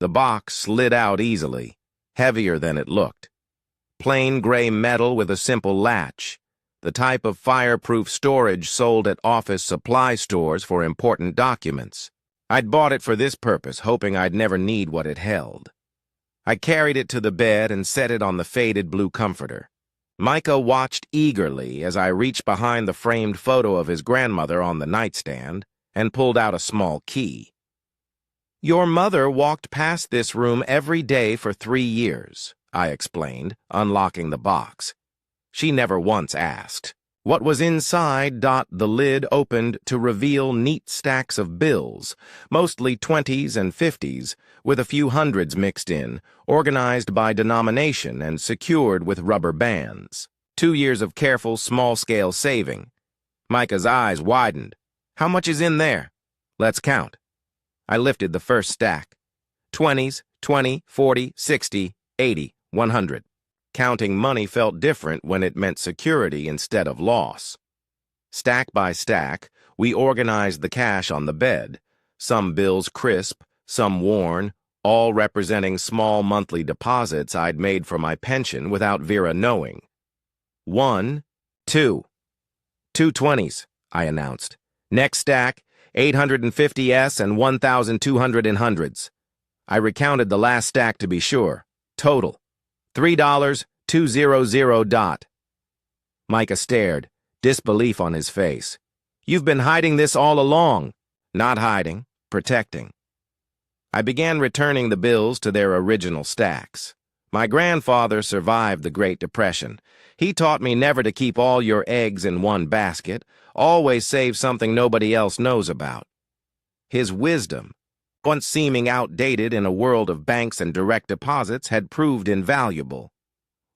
The box slid out easily, heavier than it looked. Plain gray metal with a simple latch, the type of fireproof storage sold at office supply stores for important documents. I'd bought it for this purpose, hoping I'd never need what it held. I carried it to the bed and set it on the faded blue comforter. Micah watched eagerly as I reached behind the framed photo of his grandmother on the nightstand and pulled out a small key. Your mother walked past this room every day for 3 years, I explained, unlocking the box. She never once asked. What was inside? The lid opened to reveal neat stacks of bills, mostly 20s and 50s, with a few hundreds mixed in, organized by denomination and secured with rubber bands. 2 years of careful, small-scale saving. Micah's eyes widened. How much is in there? Let's count. I lifted the first stack. 20s, 20, 40, 60, 80, 100. Counting money felt different when it meant security instead of loss. Stack by stack, we organized the cash on the bed, some bills crisp, some worn, all representing small monthly deposits I'd made for my pension without Vera knowing. 1, 2. 2 20s, I announced. Next stack, 850s and 1,200 in hundreds. I recounted the last stack to be sure. Total. $3,200. Micah stared, disbelief on his face. You've been hiding this all along. Not hiding, protecting. I began returning the bills to their original stacks. My grandfather survived the Great Depression. He taught me never to keep all your eggs in one basket, always save something nobody else knows about. His wisdom, once seeming outdated in a world of banks and direct deposits, had proved invaluable.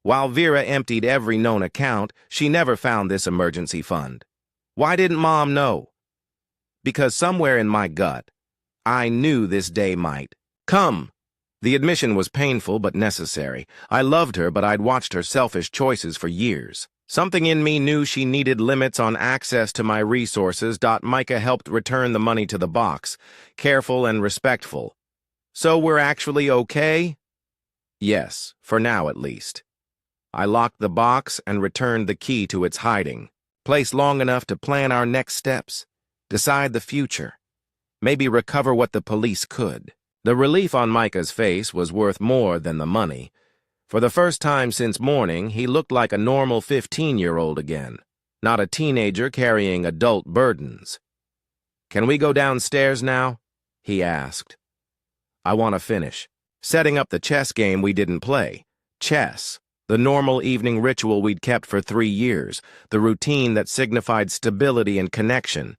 While Vera emptied every known account, she never found this emergency fund. Why didn't Mom know? Because somewhere in my gut, I knew this day might come. The admission was painful but necessary. I loved her, but I'd watched her selfish choices for years. Something in me knew she needed limits on access to my resources. Micah helped return the money to the box, careful and respectful. So we're actually okay? Yes, for now at least. I locked the box and returned the key to its hiding, place long enough to plan our next steps, decide the future, maybe recover what the police could. The relief on Micah's face was worth more than the money. For the first time since morning, he looked like a normal 15-year-old again, not a teenager carrying adult burdens. Can we go downstairs now? He asked. I want to finish. Setting up the chess game we didn't play. Chess, the normal evening ritual we'd kept for 3 years, the routine that signified stability and connection.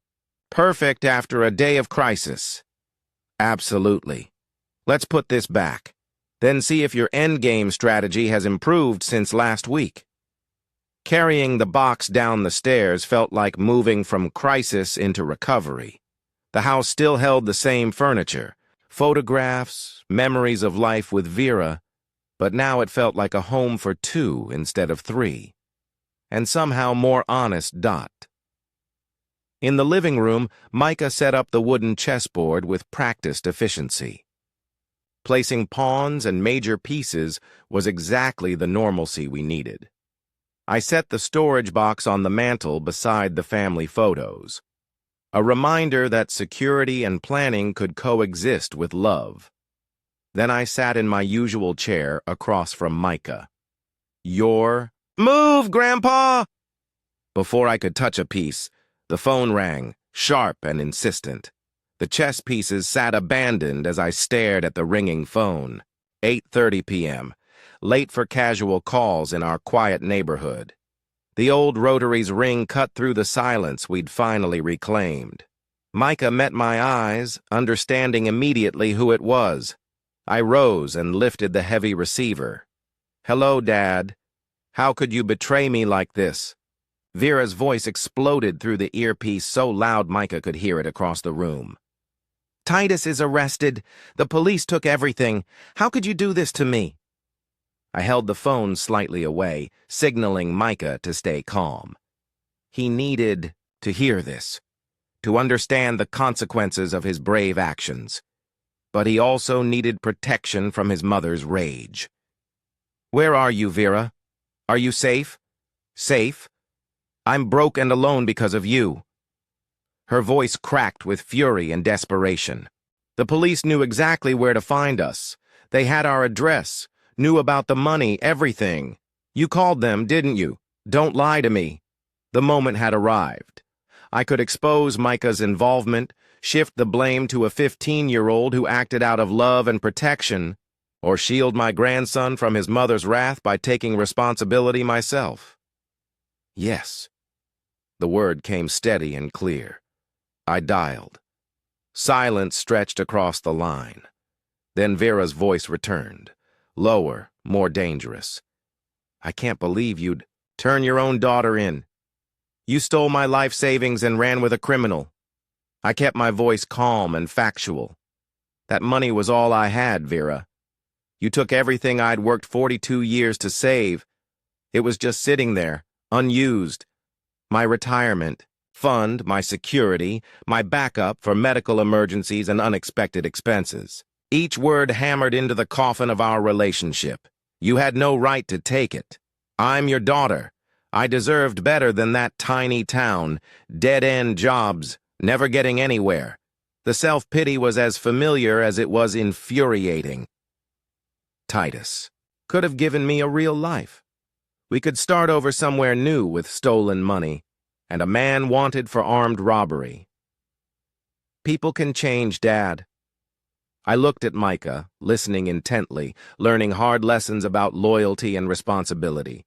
Perfect after a day of crisis. Absolutely. Let's put this back. Then see if your endgame strategy has improved since last week. Carrying the box down the stairs felt like moving from crisis into recovery. The house still held the same furniture, Photographs, memories of life with Vera, but now it felt like a home for two instead of three. And somehow more honest. In the living room, Micah set up the wooden chessboard with practiced efficiency. Placing pawns and major pieces was exactly the normalcy we needed. I set the storage box on the mantel beside the family photos. A reminder that security and planning could coexist with love. Then I sat in my usual chair across from Micah. Move, Grandpa! Before I could touch a piece, the phone rang, sharp and insistent. The chess pieces sat abandoned as I stared at the ringing phone. 8:30 p.m., late for casual calls in our quiet neighborhood. The old rotary's ring cut through the silence we'd finally reclaimed. Micah met my eyes, understanding immediately who it was. I rose and lifted the heavy receiver. "Hello, Dad. How could you betray me like this?" Vera's voice exploded through the earpiece so loud Micah could hear it across the room. "Titus is arrested. The police took everything. How could you do this to me?" I held the phone slightly away, signaling Micah to stay calm. He needed to hear this, to understand the consequences of his brave actions. But he also needed protection from his mother's rage. "Where are you, Vera? Are you safe?" "Safe? I'm broke and alone because of you." Her voice cracked with fury and desperation. "The police knew exactly where to find us. They had our address, knew about the money, everything. You called them, didn't you? Don't lie to me." The moment had arrived. I could expose Micah's involvement, shift the blame to a 15-year-old who acted out of love and protection, or shield my grandson from his mother's wrath by taking responsibility myself. Yes. The word came steady and clear. I dialed. Silence stretched across the line. Then Vera's voice returned, lower, more dangerous. "I can't believe you'd turn your own daughter in. You stole my life savings and ran with a criminal." I kept my voice calm and factual. "That money was all I had, Vera. You took everything I'd worked 42 years to save. It was just sitting there, unused. My retirement fund, my security, my backup for medical emergencies and unexpected expenses. Each word hammered into the coffin of our relationship. You had no right to take it. I'm your daughter. I deserved better than that tiny town, dead-end jobs, never getting anywhere." The self-pity was as familiar as it was infuriating. Titus could have given me a real life. We could start over somewhere new with stolen money and a man wanted for armed robbery. People can change, Dad. I looked at Micah, listening intently, learning hard lessons about loyalty and responsibility.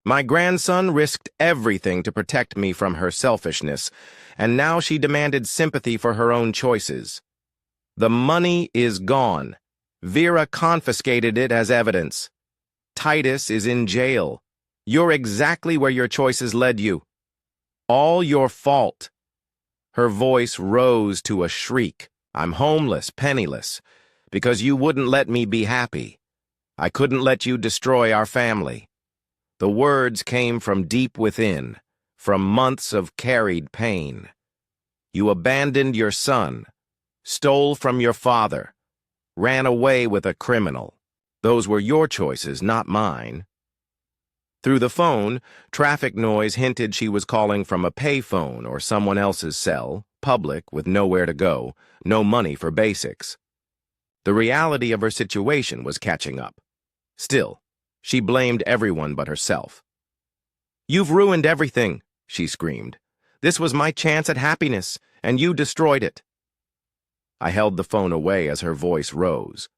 My grandson risked everything to protect me from her selfishness, and now she demanded sympathy for her own choices. The money is gone. Vera confiscated it as evidence. Titus is in jail. You're exactly where your choices led you. All your fault. Her voice rose to a shriek. I'm homeless, penniless, because you wouldn't let me be happy. I couldn't let you destroy our family. The words came from deep within, from months of carried pain. You abandoned your son, stole from your father, ran away with a criminal. Those were your choices, not mine. Through the phone, traffic noise hinted she was calling from a payphone or someone else's cell, public, with nowhere to go, no money for basics. The reality of her situation was catching up. Still, she blamed everyone but herself. You've ruined everything, she screamed. This was my chance at happiness, and you destroyed it. I held the phone away as her voice rose.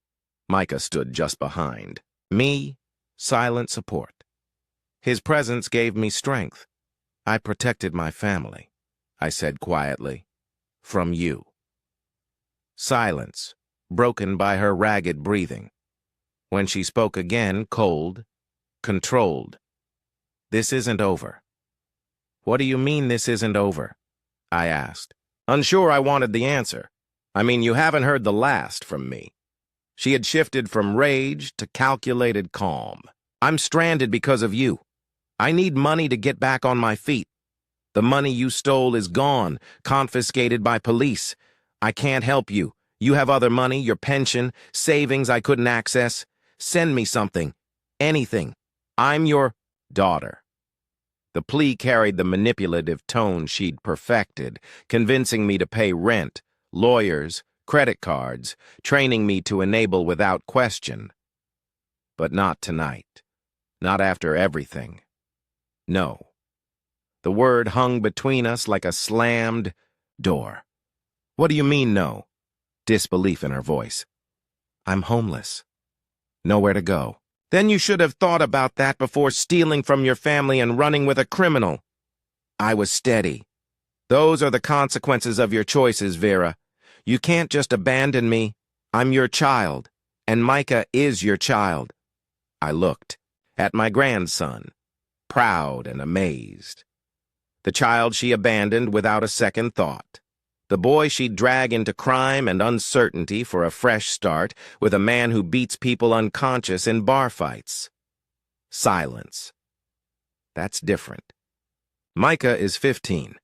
Micah stood just behind. Me, silent support. His presence gave me strength. I protected my family, I said quietly, from you. Silence, broken by her ragged breathing. When she spoke again, cold, controlled. This isn't over. What do you mean this isn't over? I asked, unsure I wanted the answer. I mean, you haven't heard the last from me. She had shifted from rage to calculated calm. I'm stranded because of you. I need money to get back on my feet. The money you stole is gone, confiscated by police. I can't help you. You have other money, your pension, savings I couldn't access. Send me something. Anything. I'm your daughter. The plea carried the manipulative tone she'd perfected, convincing me to pay rent, lawyers, credit cards, training me to enable without question. But not tonight. Not after everything. No. The word hung between us like a slammed door. What do you mean, no? Disbelief in her voice. I'm homeless. Nowhere to go. Then you should have thought about that before stealing from your family and running with a criminal. I was steady. Those are the consequences of your choices, Vera. You can't just abandon me. I'm your child, and Micah is your child. I looked at my grandson, proud and amazed. The child she abandoned without a second thought. The boy she'd drag into crime and uncertainty for a fresh start with a man who beats people unconscious in bar fights. Silence. That's different. Micah is 15.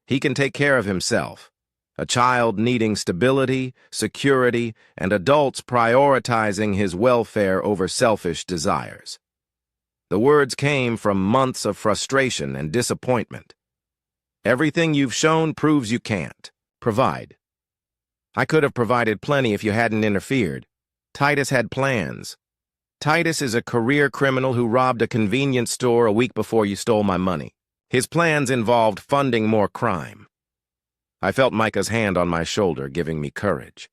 He can take care of himself. A child needing stability, security, and adults prioritizing his welfare over selfish desires. The words came from months of frustration and disappointment. Everything you've shown proves you can't provide. I could have provided plenty if you hadn't interfered. Titus had plans. Titus is a career criminal who robbed a convenience store a week before you stole my money. His plans involved funding more crime. I felt Micah's hand on my shoulder, giving me courage.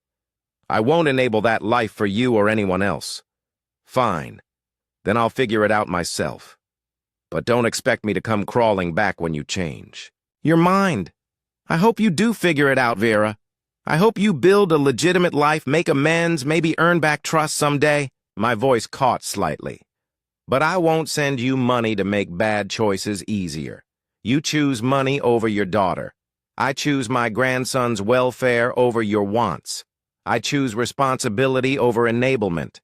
I won't enable that life for you or anyone else. Fine. Then I'll figure it out myself. But don't expect me to come crawling back when you change. Your mind. I hope you do figure it out, Vera. I hope you build a legitimate life, make amends, maybe earn back trust someday. My voice caught slightly. But I won't send you money to make bad choices easier. You choose money over your daughter. I choose my grandson's welfare over your wants. I choose responsibility over enablement.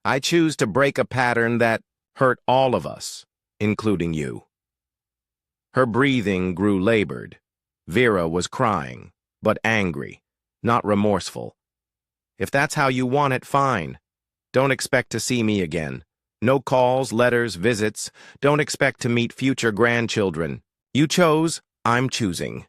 I choose to break a pattern that hurt all of us, including you. Her breathing grew labored. Vera was crying, but angry, not remorseful. If that's how you want it, fine. Don't expect to see me again. No calls, letters, visits. Don't expect to meet future grandchildren. You chose, I'm choosing.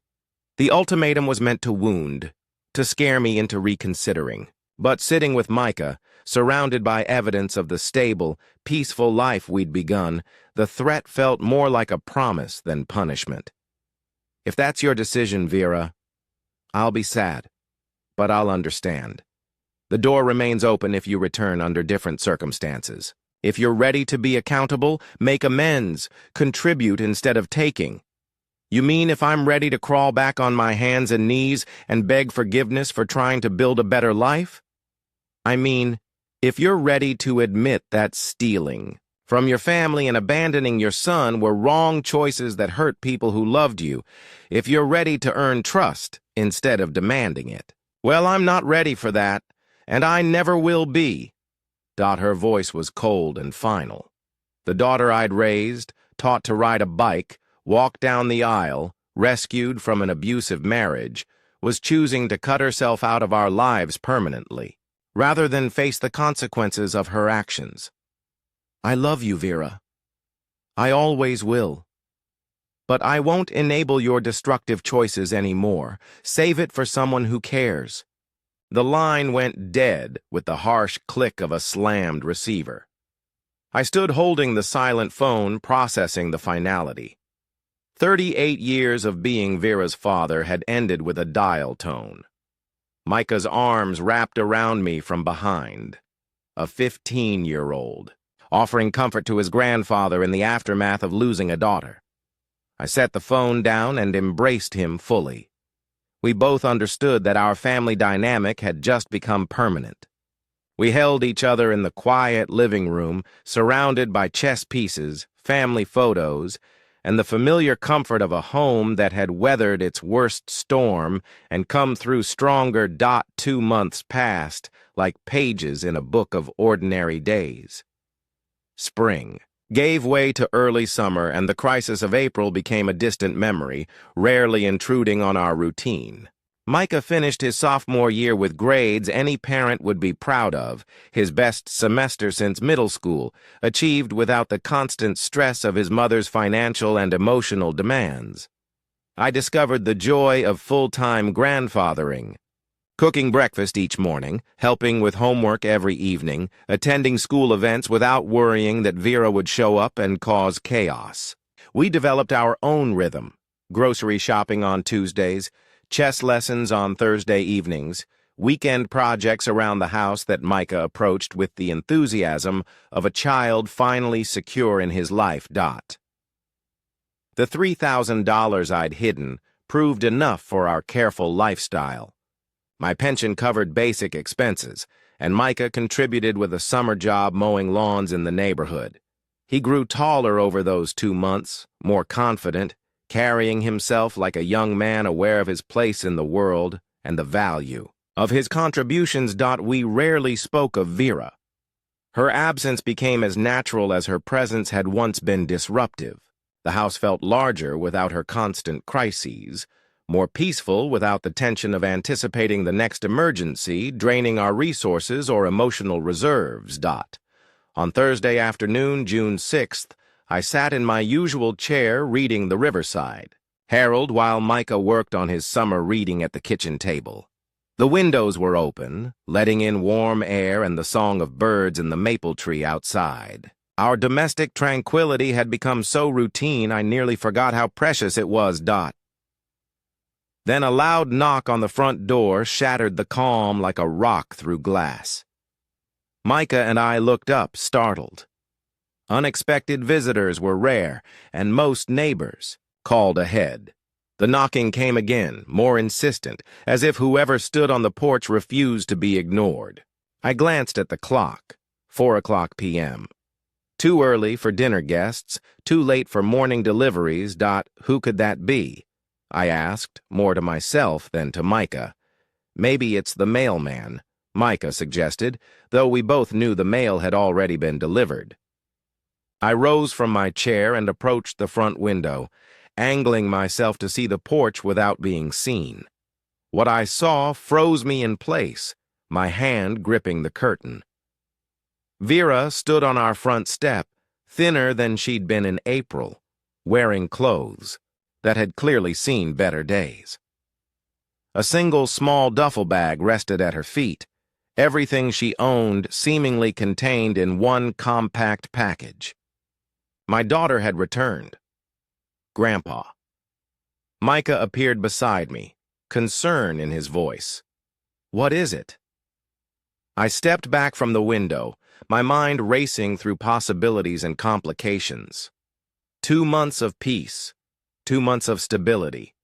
The ultimatum was meant to wound, to scare me into reconsidering. But sitting with Micah, surrounded by evidence of the stable, peaceful life we'd begun, the threat felt more like a promise than punishment. If that's your decision, Vera, I'll be sad, but I'll understand. The door remains open if you return under different circumstances. If you're ready to be accountable, make amends, contribute instead of taking. You mean if I'm ready to crawl back on my hands and knees and beg forgiveness for trying to build a better life? I mean, if you're ready to admit that stealing from your family and abandoning your son were wrong choices that hurt people who loved you, if you're ready to earn trust instead of demanding it. Well, I'm not ready for that, and I never will be. Her voice was cold and final. The daughter I'd raised, taught to ride a bike, walk down the aisle, rescued from an abusive marriage, was choosing to cut herself out of our lives permanently, rather than face the consequences of her actions. I love you, Vera. I always will. But I won't enable your destructive choices anymore. Save it for someone who cares. The line went dead with the harsh click of a slammed receiver. I stood holding the silent phone, processing the finality. 38 years of being Vera's father had ended with a dial tone. Micah's arms wrapped around me from behind. A 15-year-old, offering comfort to his grandfather in the aftermath of losing a daughter. I set the phone down and embraced him fully. We both understood that our family dynamic had just become permanent. We held each other in the quiet living room, surrounded by chess pieces, family photos, and the familiar comfort of a home that had weathered its worst storm and come through stronger. 2 months passed like pages in a book of ordinary days. Spring gave way to early summer, and the crisis of April became a distant memory, rarely intruding on our routine. Micah finished his sophomore year with grades any parent would be proud of, his best semester since middle school, achieved without the constant stress of his mother's financial and emotional demands. I discovered the joy of full-time grandfathering. Cooking breakfast each morning, helping with homework every evening, attending school events without worrying that Vera would show up and cause chaos. We developed our own rhythm: grocery shopping on Tuesdays, chess lessons on Thursday evenings, weekend projects around the house that Micah approached with the enthusiasm of a child finally secure in his life. The $3,000 I'd hidden proved enough for our careful lifestyle. My pension covered basic expenses, and Micah contributed with a summer job mowing lawns in the neighborhood. He grew taller over those 2 months, more confident, carrying himself like a young man aware of his place in the world and the value of his contributions. We rarely spoke of Vera. Her absence became as natural as her presence had once been disruptive. The house felt larger without her constant crises, more peaceful without the tension of anticipating the next emergency, draining our resources or emotional reserves. On Thursday afternoon, June 6th, I sat in my usual chair reading The Riverside Herald while Micah worked on his summer reading at the kitchen table. The windows were open, letting in warm air and the song of birds in the maple tree outside. Our domestic tranquility had become so routine I nearly forgot how precious it was. Then a loud knock on the front door shattered the calm like a rock through glass. Micah and I looked up, startled. Unexpected visitors were rare, and most neighbors called ahead. The knocking came again, more insistent, as if whoever stood on the porch refused to be ignored. I glanced at the clock. 4:00 p.m. Too early for dinner guests, too late for morning deliveries. Who could that be? I asked, more to myself than to Micah. Maybe it's the mailman, Micah suggested, though we both knew the mail had already been delivered. I rose from my chair and approached the front window, angling myself to see the porch without being seen. What I saw froze me in place, my hand gripping the curtain. Vera stood on our front step, thinner than she'd been in April, wearing clothes that had clearly seen better days. A single small duffel bag rested at her feet, everything she owned seemingly contained in one compact package. My daughter had returned. Grandpa. Micah appeared beside me, concern in his voice. What is it? I stepped back from the window, my mind racing through possibilities and complications. 2 months of peace, 2 months of stability,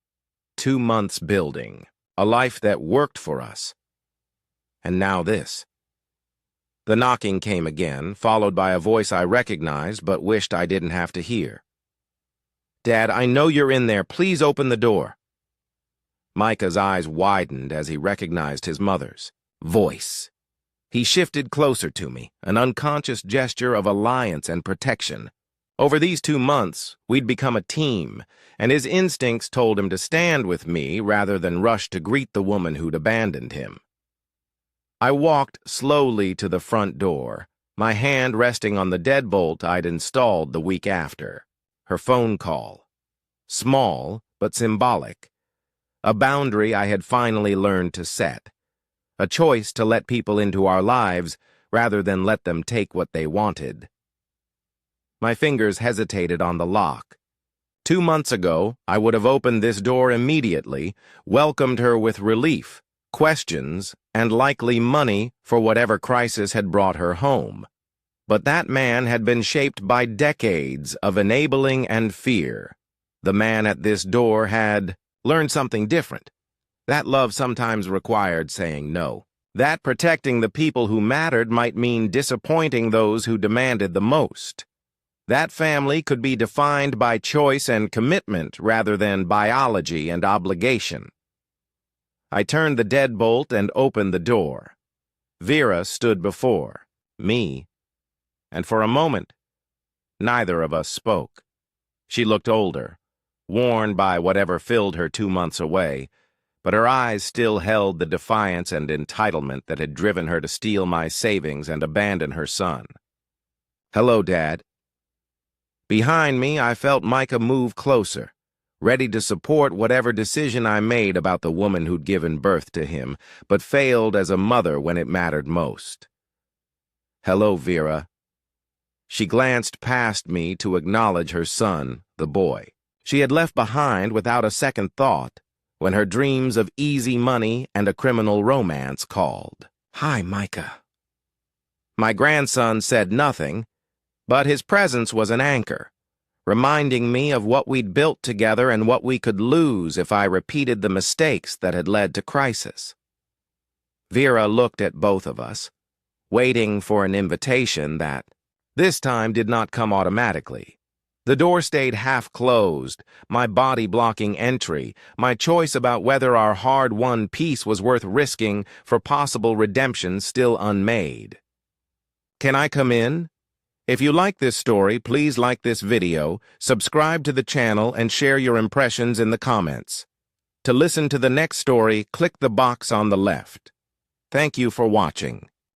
2 months building, a life that worked for us. And now this. The knocking came again, followed by a voice I recognized but wished I didn't have to hear. Dad, I know you're in there. Please open the door. Micah's eyes widened as he recognized his mother's voice. He shifted closer to me, an unconscious gesture of alliance and protection. Over these 2 months, we'd become a team, and his instincts told him to stand with me rather than rush to greet the woman who'd abandoned him. I walked slowly to the front door, my hand resting on the deadbolt I'd installed the week after. Her phone call. Small, but symbolic. A boundary I had finally learned to set. A choice to let people into our lives rather than let them take what they wanted. My fingers hesitated on the lock. 2 months ago, I would have opened this door immediately, welcomed her with relief, questions, and likely money for whatever crisis had brought her home. But that man had been shaped by decades of enabling and fear. The man at this door had learned something different. That love sometimes required saying no. That protecting the people who mattered might mean disappointing those who demanded the most. That family could be defined by choice and commitment rather than biology and obligation. I turned the deadbolt and opened the door. Vera stood before me, and for a moment, neither of us spoke. She looked older, worn by whatever filled her 2 months away, but her eyes still held the defiance and entitlement that had driven her to steal my savings and abandon her son. "Hello, Dad." Behind me, I felt Micah move closer, ready to support whatever decision I made about the woman who'd given birth to him, but failed as a mother when it mattered most. "Hello, Vera." She glanced past me to acknowledge her son, the boy, she had left behind without a second thought when her dreams of easy money and a criminal romance called. "Hi, Micah." My grandson said nothing, but his presence was an anchor, reminding me of what we'd built together and what we could lose if I repeated the mistakes that had led to crisis. Vera looked at both of us, waiting for an invitation that, this time, did not come automatically. The door stayed half-closed, my body blocking entry, my choice about whether our hard-won peace was worth risking for possible redemption still unmade. "Can I come in?" If you like this story, please like this video, subscribe to the channel, and share your impressions in the comments. To listen to the next story, click the box on the left. Thank you for watching.